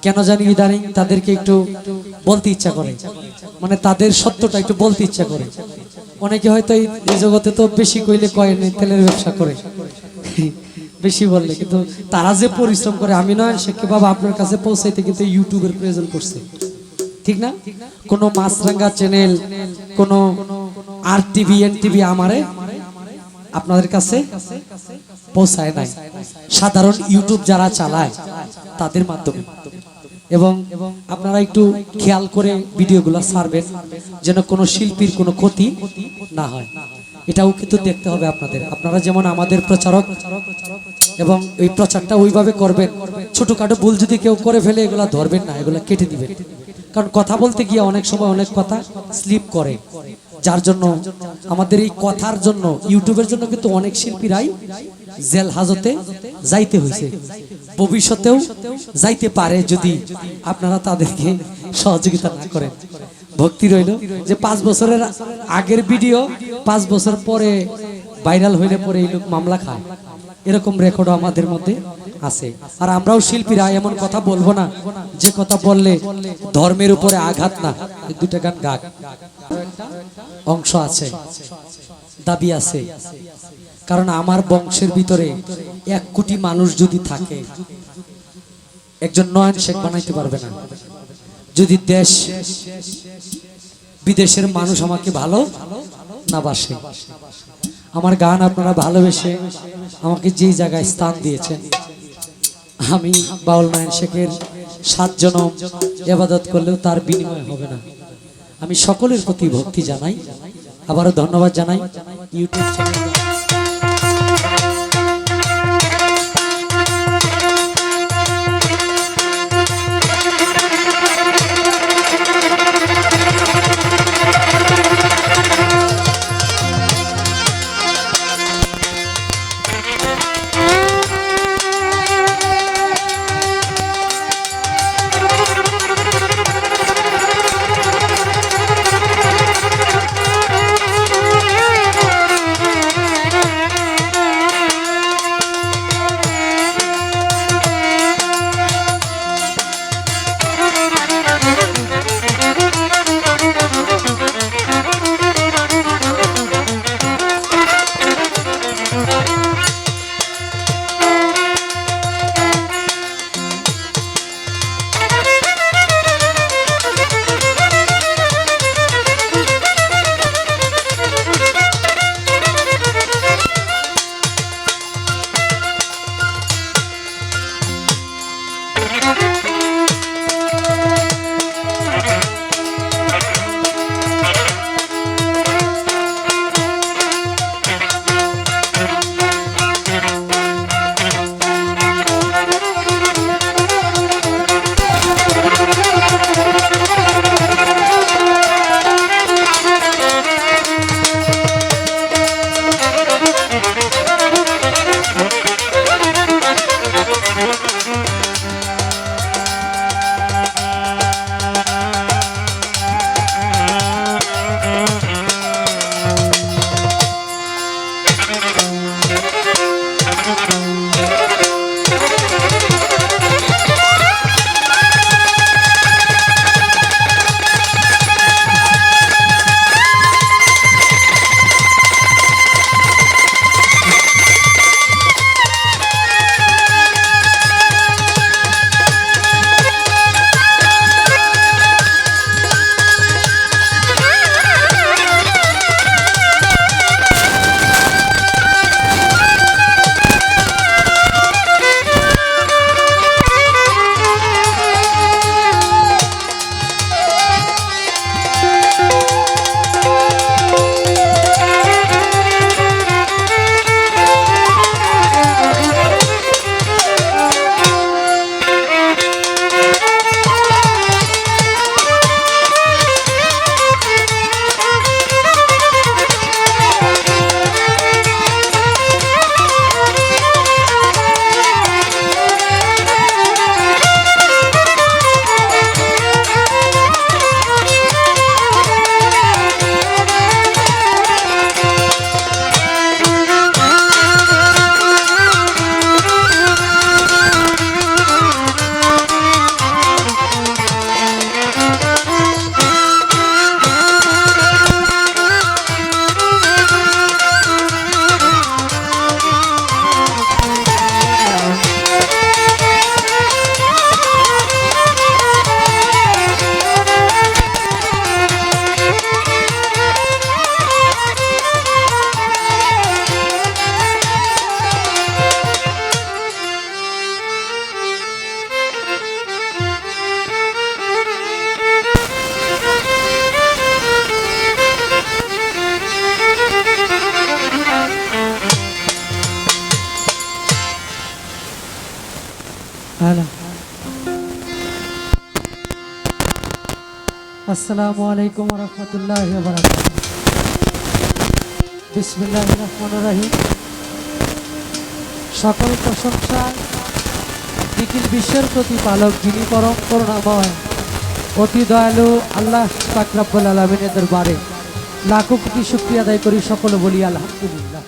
কেন জানি ইদানিং তাদেরকে একটু বলতে ইচ্ছা করে, মানে তাদের সত্যটা একটু বলতে ইচ্ছা করে। অনেকে হয়তো এই জগতে তো বেশি কইলে কয় নেই, তেলের ব্যবসা করে বেশি বললে, কিন্তু তারা যে পরিশ্রম করে, আমি নয় শেখ বাবা আপনার কাছে পৌঁছাইতে কিন্তু ইউটিউবের প্রয়োজন পড়ছে, ঠিক না? কোনো মাছরাঙ্গা চ্যানেল, কোনো আর টিভি, এন টিভি আমারে আপনাদের কাছে পৌঁছায় নাই, সাধারণ ইউটিউব যারা চালায় তাদের মাধ্যমে। এবং আপনারা একটু খেয়াল করে ভিডিওগুলো ছাড়বেন, যেন কোনো শিল্পীর কোনো ক্ষতি না হয়, এটাও কিন্তু দেখতে হবে আপনাদের। আপনারা যেমন আমাদের প্রচারক, এবং এই প্রচারটা ওইভাবে করবেন, ছোটখাটো ভুল যদি কেউ করে ফেলে এগুলা ধরবেন না, এগুলা কেটে দিবেন। কারণ কথা বলতে গিয়ে অনেক সময় অনেক কথা স্লিপ করে, যার জন্য আমাদের এই কথার জন্য, ইউটিউবের জন্য কিন্তু অনেক শিল্পীরাই জেল হাজতে যাইতে হয়েছে, ভবিষ্যতেও যাইতে পারে যদি আপনারা তাদেরকে সহযোগিতা না করেন। ভক্তি রইল যে 5 বছরের আগের ভিডিও 5 বছর পরে ভাইরাল হইলে পরে এই লোক মামলা খায়, এরকম রেকর্ডও আমাদের মধ্যে আছে। আর আমরাও শিল্পীরা এমন কথা বলবো না যে কথা বললে ধর্মের উপরে আঘাত না। এই দুটা গান গাক অংশ আছে, দাবি আছে, কারণ আমার বংশের ভিতরে 1 কোটি মানুষ যদি থাকে, একজন নয়ন শেখ বানাইতে পারবে না। যদি দেশ বিদেশের মানুষ আমাকে ভালো না বাসে, আমার গান আপনারা ভালোবেসে আমাকে যেই জায়গায় স্থান দিয়েছেন, আমি বাউল নয়ন শেখের 7 জনম ইবাদত করলেও তার বিনিময় হবে না। আমি সকলের প্রতি ভক্তি জানাই, আবারও ধন্যবাদ জানাই ইউটিউব চ্যানেল। আসসালামু আলাইকুম ওয়া রাহমাতুল্লাহি ওয়া বারাকাতুহু। বিসমিল্লাহির রহমানির রহিম। সকল প্রশংসা নিখিল বিশ্বের প্রতিপালক যিনি পরম করুণাময় অতি দয়ালু আল্লাহ পাক রব্বুল আলামিনের দরবারে লাখো কোটি শুকরিয়া আদায় করি, সকলে বলি আলহামদুলিল্লাহ।